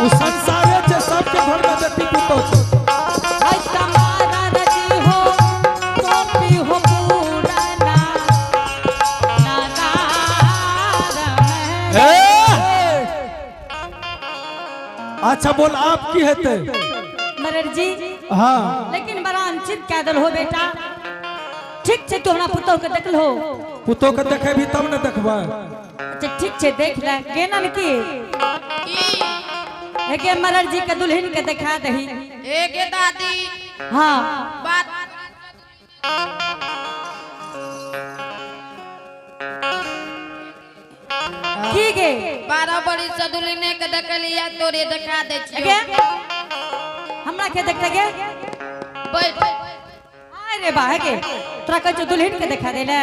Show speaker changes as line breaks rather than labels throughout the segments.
उस संसारे से सबके घर में बेटी पुतो छे
तुम्हारा रजी हो तो भी हो पुराना नादार
अच्छा बोल आप की हेते
मरर जी
हाँ
लेकिन बड़ा अंचित कह दल हो बेटा ठीक छे तू हमरा पुतो के देखल हो
पुतो के देखे भी तब न देखबा
अच्छा ठीक छे देख ले केना न की एके मरर जी के दुल्हन के दिखा दही
एके दादी
हां
बात
की गे
12 बड़ी सदुलिने के देखलिया तोरे दिखा दे छी
गे हमरा के देखते गे
बैठ
अरे बा गे तोरा कह दुल्हन के दिखा दे ले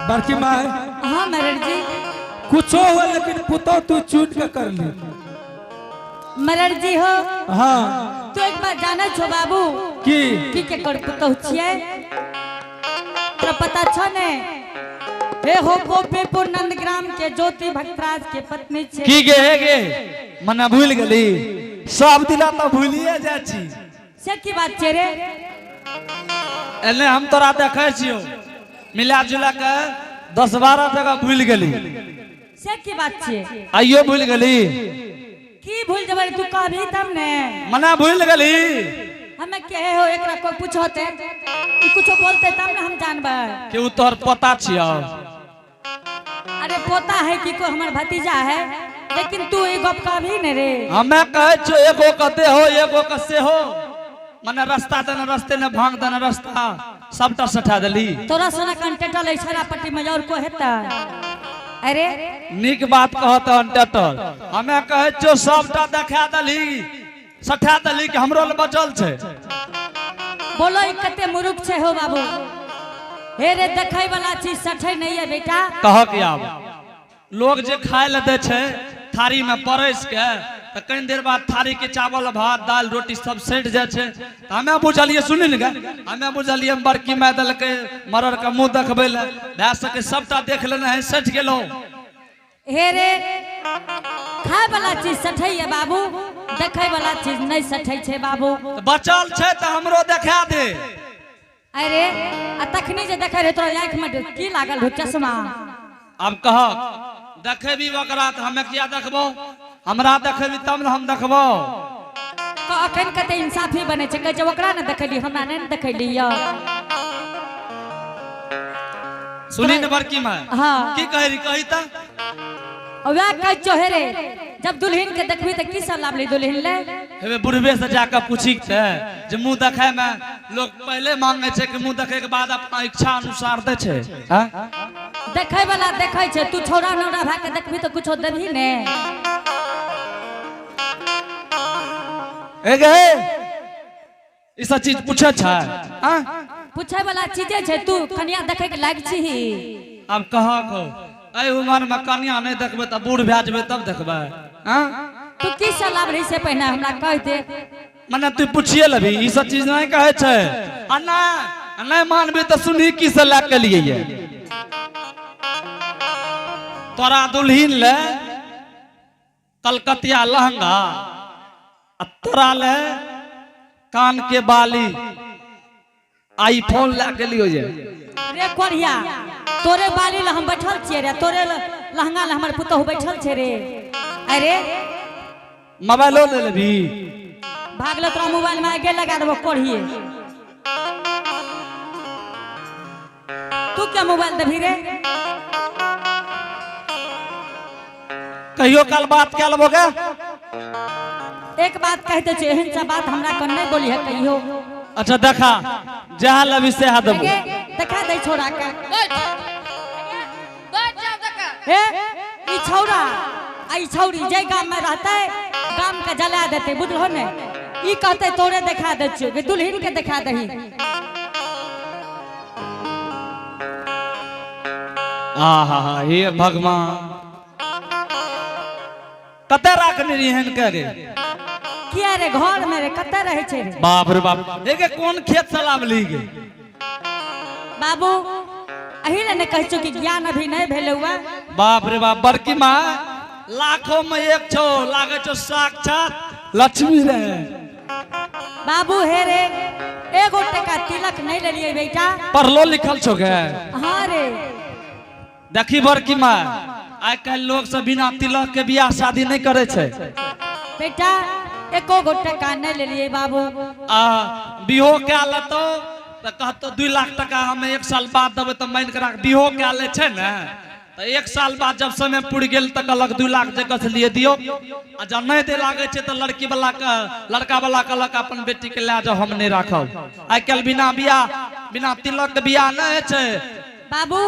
बड़की माँ
हां मरर जी
कुछो हो लेकिन पुतो तू चुन के कर ली
मरर जी हो
हाँ
तू एक बार जाने छो बाबू
की
के कर पुतो छिए तोरा पता छ ने हे हो गोपीपुर नंदग्राम के ज्योति भक्तराज के पत्नी छे
की गे मने भूल गेली सब दिना तो भूलिए जा छी
से की बात छे रे
एने हम तोरा देखे छियो मिला जुला के 10-12 जगह भूल गेली
से की बात छे
आइयो भूल गेली
की भूल जबे तू कहबी तब ने
मने भूल गेली
हमें के हो एकरा कोई पूछोते ई कुछो बोलते तब ने हम जानबे
कि उ तोहर पता छियो
अरे पोता है कि को हमर भतीजा है लेकिन तू ई गप कहबी ने रे
हमें कहे छो एगो कते हो एगो कसे हो मने रास्ता देना रास्ते ने भांग देना रास्ता सबटा सठा देली
तोरा सना कंटेटल इशारा पट्टी में और को हेता अरे
निक बात कहत अंटेटर हमें कहे छो सबटा देखा देली सठा देली कि हमरो ल बचल छे
बोलो ई कते मुरुख छे हो बाबू हे रे देखै वाला चीज सठै नहीं है बेटा
कह के आब लोग जे खाय ले दे छे थारी में परस के त कई देर बाद थारी के चावल भात दाल रोटी सब सेट जाय छे त हमें बुझलिए सुनि न गे हमें बुझलिए बड़की माय दल के मरर के मुंह देखबे ले भै सके सबटा देख लेना है सठ गेलो
हे रे खाय वाला चीज सठै है बाबू देखै वाला चीज नहीं सठै छे बाबू
त बचल छे त हमरो देखा दे
अरे आ तखनी जे देखे रे तोरा आंख में की लागल हो चश्मा
अब कह देखेबी ओकरा त हमें किया देखबो हमरा देखेबी तब न हम देखबो
तो अखन कते इंसाफी बने छे जे ओकरा न देखली हमरा नै देखली य
सुनी न बड़की माय
हां
की कहि कही त
ओवा कह छो हे रे जब दुल्हन के देखबी त की सब लाभली दुल्हन ले
हेबे बुढ़बे से जाकर पूछी छे जे मुंह देखे में लोग पहले मांगे छे कि मुंह देखे के बाद अपना इच्छा अनुसार दे छे हां
देखै वाला देखै छे तू छोरा नौरा भा के देखबी त कुछो देबी ने
ए गे ई सब चीज पूछे छे हां
पूछै वाला चीजे छे तू कन्या देखे के लाग छी
अब कह को ए उमर में कन्या नहीं देखबे त बूढ़ भै जबे तब देखबे हां
तू की सलाह रही से पहले हमरा कह दे
मने तू पूछिए लबी ई सब चीज नहीं कहे छे अन्ना नहीं मानबी त सुनी की से ला के लिए ये तोरा दुल्हन ले कलकतिया लहंगा आ तोरा ले कान के बाली आईफोन ला के लियो जे
रे कोरिया तोरे बाली ल हम बैठल छिए रे तोरे लहंगा ल हमर पुतहु बैठल छे रे अरे
मोबाइलो ले लेबी
भागलो तोरा मोबाइल में आगे लगा देबो कोढ़िए तू क्या मोबाइल देबी रे
कहियो कल बात क्या लोगे?
एक बात कहते छे, एहन सा बात हमरा कन नहीं बोली है कहियो।
अच्छा देखा जहाँ लबी से हाथ देबो।
देखा दे छोरा के।
बैठ जाओ देखा।
हे ई छौरा आई छौरी जे गांव में रहते गांव के जला देते बुझलो ने। ई कहते तोरे देखा दे छियो कि दुल्हन के देखा दही।
आहा हे भगवान कते राखने रही हन के रे?
किया रे घर में रे कते रहे छे रे?
बाप रे बाप देखे कौन खेत से लावली गे?
बाबू अही ने कह छु कि ज्ञान अभी नहीं भेले हुआ।
बाप रे बाप बड़की माँ लाखों में एक छो लागे छो साक्षात लक्ष्मी रे।
बाबू हे रे एगो टका तिलक नहीं ले लिए बेटा।
पढ़लो लिखल छो गे?
हाँ रे
देखी बड़की माँ आज कल लोग सब बिना तिलक के बियाह शादी नहीं करे छे।
बेटा एको गो टका नहीं ले लिए बाबू।
बिहो क्या लेतो तो कहतो 2 लाख टका हमें 1 साल बाद देवे तो मान के रख। बिहो क्या ले छे ना तो 1 साल बाद जब समय पूर गेल तो कहलक 2 लाख जगह से लिए दियो। आ जब नहीं दे लागे छे तो लड़की वाला का लड़का वाला कहलक अपन बेटी के ले जाओ हम नहीं राखब। आज कल बिना बियाह बिना तिलक के बियाह नहीं छे।
बाबू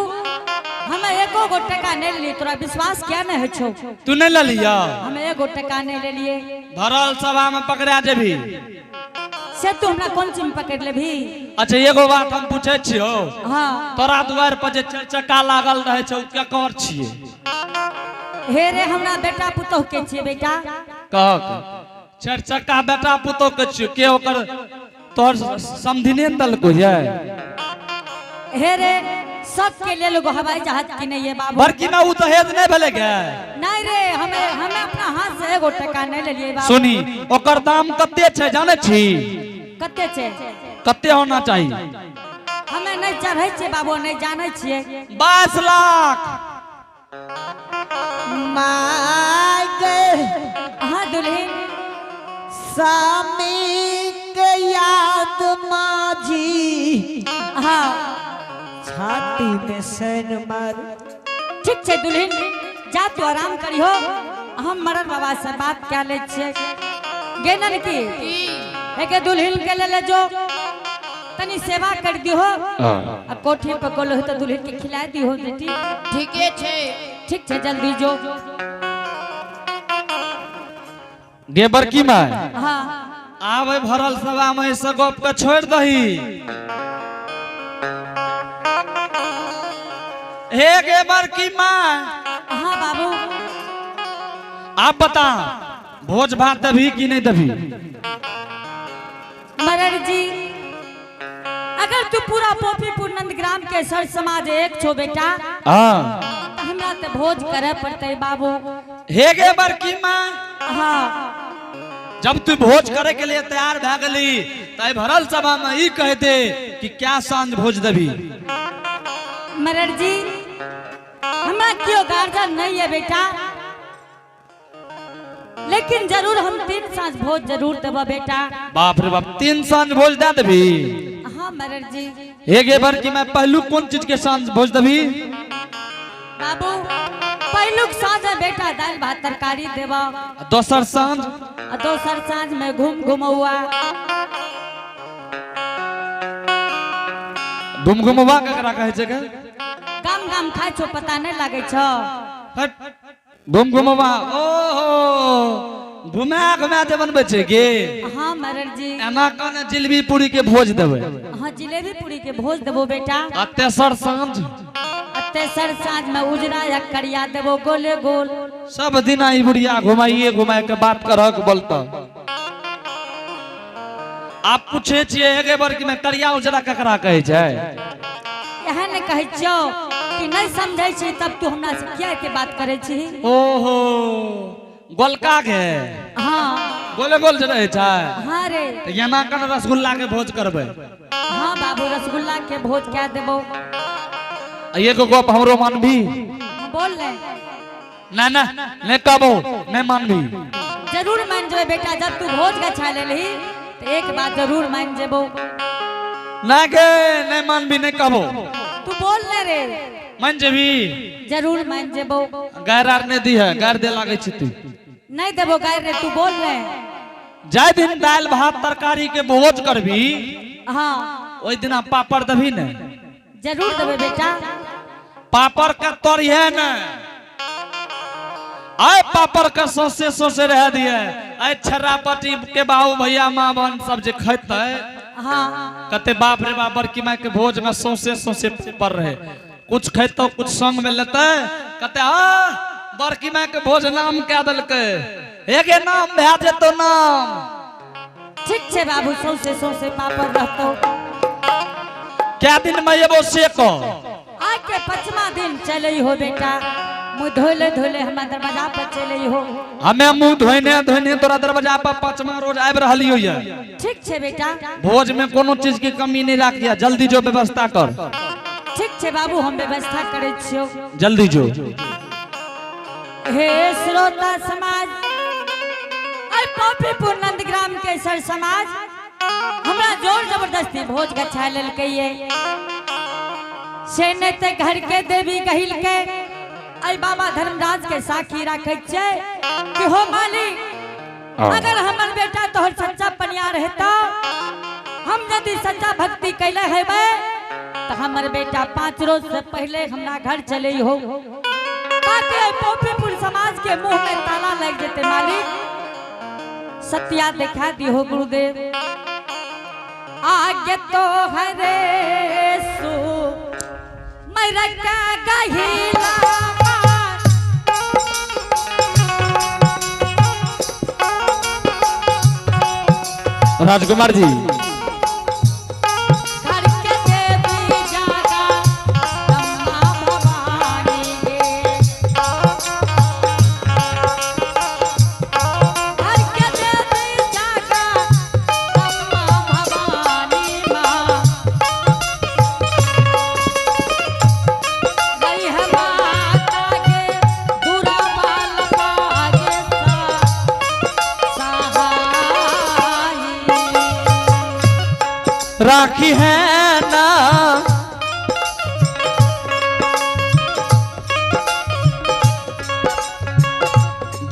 हमें एको गो टका नहीं ले लिए। तोरा विश्वास क्या नहीं है छो?
तू नहीं ले लिया?
हमें एगो टका नहीं ले लिए।
भरल सभा में पकड़ा जेबी
से तू हमरा कौन चीज में पकड़ ले भी?
अच्छा एगो बात हम पूछे छियो।
हाँ
तोरा द्वार पर जे 4 चक्का लागल रहे छौ क्या कर छिए?
हे रे हमरा बेटा पुतोह के छिए बेटा।
कह 4 चक्का बेटा पुतोह के छियो के ओकर तोर समधिने दल को है?
हे रे सब के ले लोग हवाई जहाज की नहीं है बाबू।
बड़की में उ तो हेज नहीं भेले गे?
नहीं रे हमें अपना हाथ से एगो टका नहीं ले लिए बाबू।
सुनी ओकर दाम कते छे जाने छी?
कते छे?
कते होना चाहिए?
हमें नहीं चढ़े छे बाबू नहीं जाने छिए।
22 लाख।
हाँ दुल्हन
सामी के याद माझी
हाँ
छाती में सैन मार।
ठीक छे दुल्हन जा तू आराम करी हो। हम मरन बाबा से बात क्या ले छे गेनन की एके दुल्हन के ले जो तनी सेवा कर दी हो। आ कोठी पे गोल हो तो दुल्हन के खिला दी हो बेटी।
ठीके छे।
ठीक छे जल्दी जो।
गे बड़की माँ
हाँ
आवे भरल सभा में से गप के छोड़ दही। हे गे बड़की माँ
हाँ बाबू
आप बता भोज भात दभी कि नहीं दभी?
मरर जी अगर तू पूरा पोपीपुर नंदग्राम के सर समाज एक छो बेटा
हाँ
तो हमरा ते भोज करे पड़ते बाबू।
हे गे बड़की माँ
हाँ
जब तू भोज करे के लिए तैयार भा गली तो भरल सभा में ई कह दे कि क्या सांझ भोज दभी?
मरर जी हमरा क्यों गार्जियन नहीं है बेटा लेकिन जरूर हम 3 सांझ भोज जरूर देबो बेटा।
बाप रे बाप 3 सांझ भोज दे दभी?
हाँ मरर जी।
हे गे बड़की माँ पहलू कौन चीज के सांझ भोज दभी?
बाबू पहलुक सांझ में बेटा दाल भात तरकारी देबो।
दोसर सांझ?
दोसर सांझ में घुमौआ।
घुमघुमवा ककरा कहै छै गे?
गाम गाम खाइ छो पता नहीं लागे छो?
घुमघुमवा ओहो घुमा घुमा जे बनबै छै गे?
हाँ मरर जी।
एना कने जिलेबी पूरी के भोज देबै?
हाँ जिलेबी पूरी के भोज देबो बेटा।
आ तेसर सांझ?
तेसर सांझ में उजरा या करिया देबो गोले गोल।
सब दिन आई बुढ़िया घुमाइए घुमाए के बात करक बोलता। आप पूछे छिए एगे बरकी में करिया उजरा ककरा कहै छै?
यह ने कहै छो कि नहीं समझै छी तब तू हमरा से किया एते बात करे छी?
ओहो गोलका के?
हाँ
गोले गोल जे रहै छै?
हाँ रे।
त एना कने रसगुल्ला के भोज करबै?
हाँ बाबू रसगुल्ला के भोज क्या देबो?
एगो गप हमरो मानबी?
बोल ले।
ना ना नहीं कहबो नहीं मानबी।
जरूर मान जेबे बेटा जब तू भोज गछा लेलही तो एक बात जरूर मान जेबो।
ना गे नहीं मानबी नहीं कहबो।
तू बोल ले रे।
मान जेबी
जरूर मान जेबो।
गायर आर ने दी है, गायर दे लागे छी तू
नहीं देबो गायर रे, तू बोल रहे।
जाय दिन दाल भात तरकारी के भोज करबी,
हाँ
ओई दिन पापड़ दबी ने।
जरूर देबे बेटा।
पापड़ का तोर है न, आय पापड़ का सोसे सोसे रह दिए। आय छर्रापट्टी के बाबू भैया माँ बहन सब जे खैते,
हाँ
कते बाप रे बाप बड़की माँ के भोज में सोसे सोसे पर रहे, कुछ खैतो कुछ संग में लेते। कते बड़की माँ के भोज नाम क्या दलके, एक नाम भे जेतो नाम।
ठीक छे बाबू, सौसे पापड़ रहतो।
क्या दिन में ये से को
आके 5वां दिन चले हो बेटा, मुँह धोले धोले हमारा दरवाजा पर चले हो।
हमें मुंह धोने धोने तोरा दरवाजा पर 5वां रोज आब रहली होइए।
ठीक छे बेटा।
भोज में कोनो चीज की कमी नहीं राखिया, जल्दी जो व्यवस्था कर।
ठीक छे बाबू, हम व्यवस्था करे छियो।
जल्दी जो।
हे श्रोता समाज, आई पॉपीपुर नंदग्राम के सर समाज हमरा जोर जबरदस्ती भोज गछा लेल कहिए से ने ते घर के देवी कहिल के आई बाबा धर्मराज के साखी रखे छे कि हो मालिक, अगर हमर बेटा तोहर सच्चा पनिया रहता, हम यदि सच्चा भक्ति कैले हेबे तो हमर बेटा 5 रोज से पहले हमरा घर चले हो, ताकि पॉपीपुर समाज के मुंह में ताला लग जेते। मालिक सत्या दिखा दी हो गुरुदेव। आगे तो हरे सु मेरा क्या गहिला
राजकुमार जी,
घर के देवी जागा अम्मा भवानी गे, घर के देवी जागा अम्मा भवानी माँ, गई है माता के दूरा बाल पागे
राखी है ना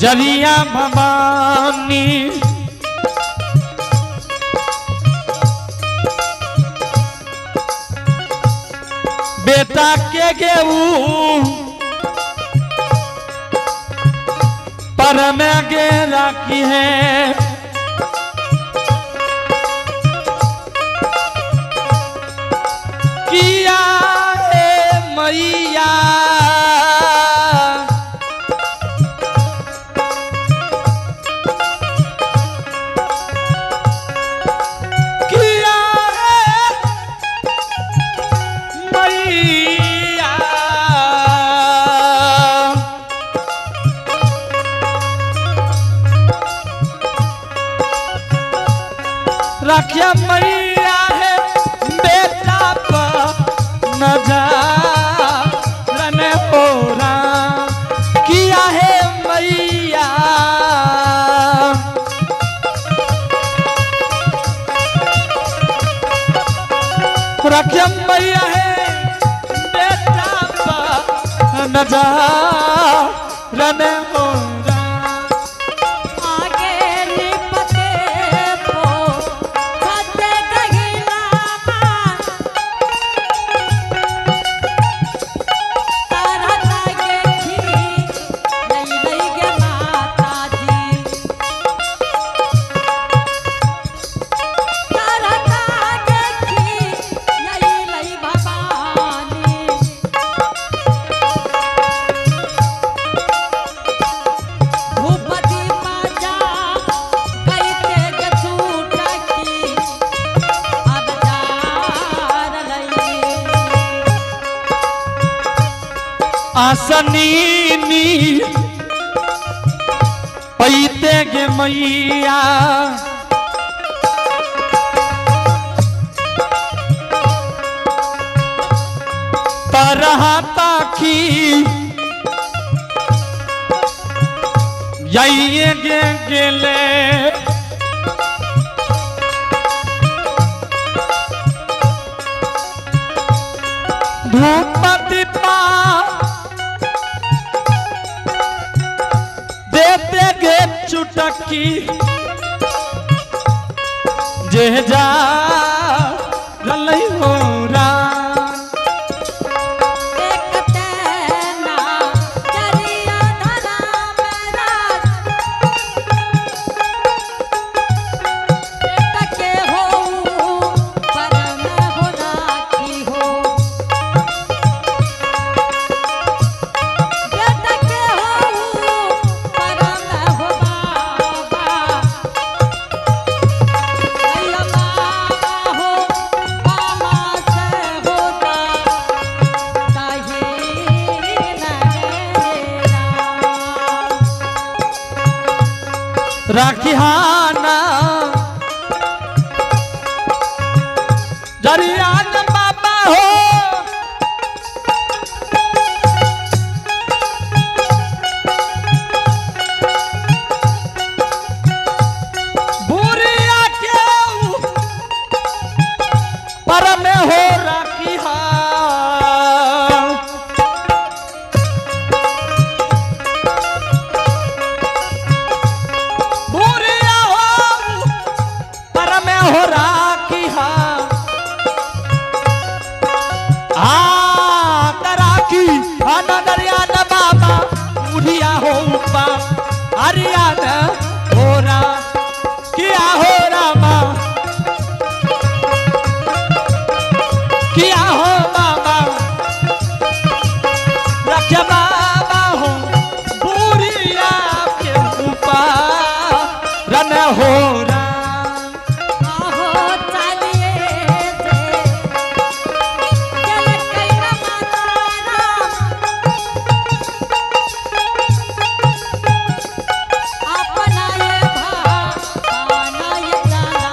जलिया भवानी, बेटा के गेऊ पर में गे राखी है। किया है मैया किया है मैया, राखिया मैया है बेटा नजर में होरा, किया है मैया रखिया मैया है बेटा नजर में होरा। आसनी पैते गे मैया तरह ताकी ये गे गेले धूप दीपा देते गे चुटकी जे जा रलई हो राम
एक तेना चरिया धरा मेरा टके हो परम हो राखी हो टके हो परम हो बाबा अय्या बाबा हो बाबा से होता ताही
राखिहाना जरियान बाबा हो बुरिया के पर में हो राखिहा बुरिया हो पर में हो राखिहा राखी नगरिया न बाबा बुढ़िया हो उपा हरिया न होरा किया हो रामा किया हो बाबा रख बाबा हो बुढ़िया के उपा रन हो
आहो चलिए जे चल कैना माता अपना ये भाना ये जाना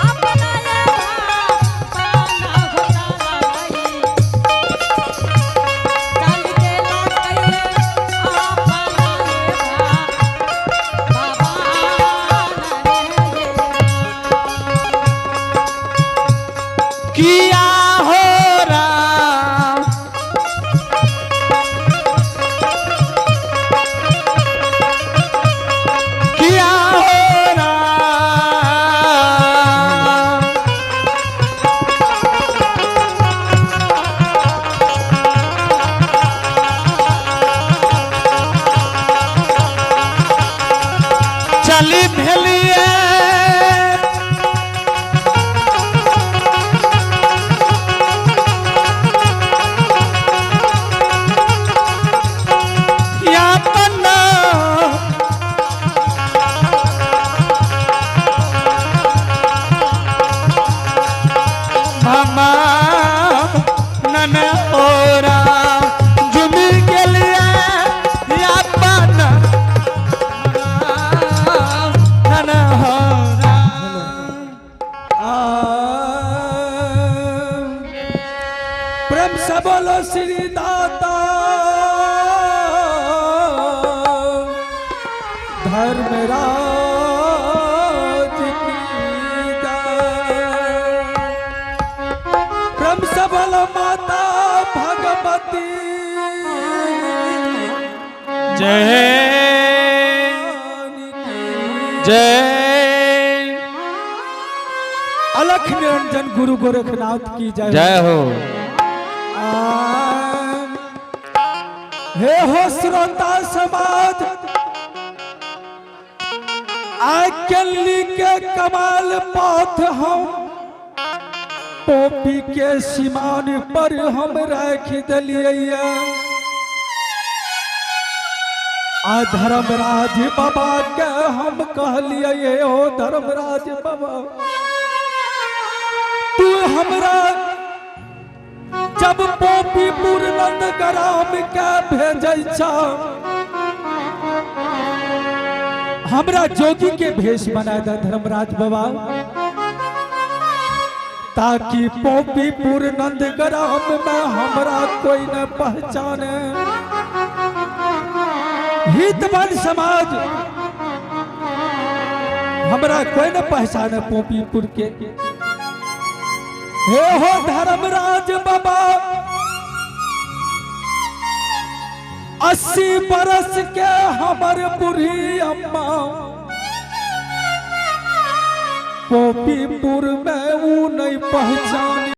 अपना ये भाना हो जाना चल के ला कैले अपना ये
किया हो राम किया हो राम चली भेलिए यातना मामा नन ओरा जुमी के लिए यातना नन होरा
प्रेम से बोलो श्री दाता धर्मराज की जय। प्रेम से बोलो माता भगवती
जय जय
अलख निरंजन गुरु गोरखनाथ की जय।
जय हो
हे हो श्रोता समाज आकली के कमाल पाथ हम पोपी के सीमान पर हम रख दिलिए आ धर्मराज बाबा के हम कहलिए हो धर्मराज बाबा तू हमरा जब पोपीपुर नंद ग्राम के भेजै छ हमरा जोगी के भेष बना दे धर्मराज बाबा ताकि पोपीपुर नंद ग्राम में हमरा कोई न पहचाने हितवन समाज हमरा कोई न पहचाने पोपीपुर के हे हो धर्मराज बाबा 80 बरस के हमर बूढ़ी अम्मा पोपीपुर में ऊ नहीं पहचान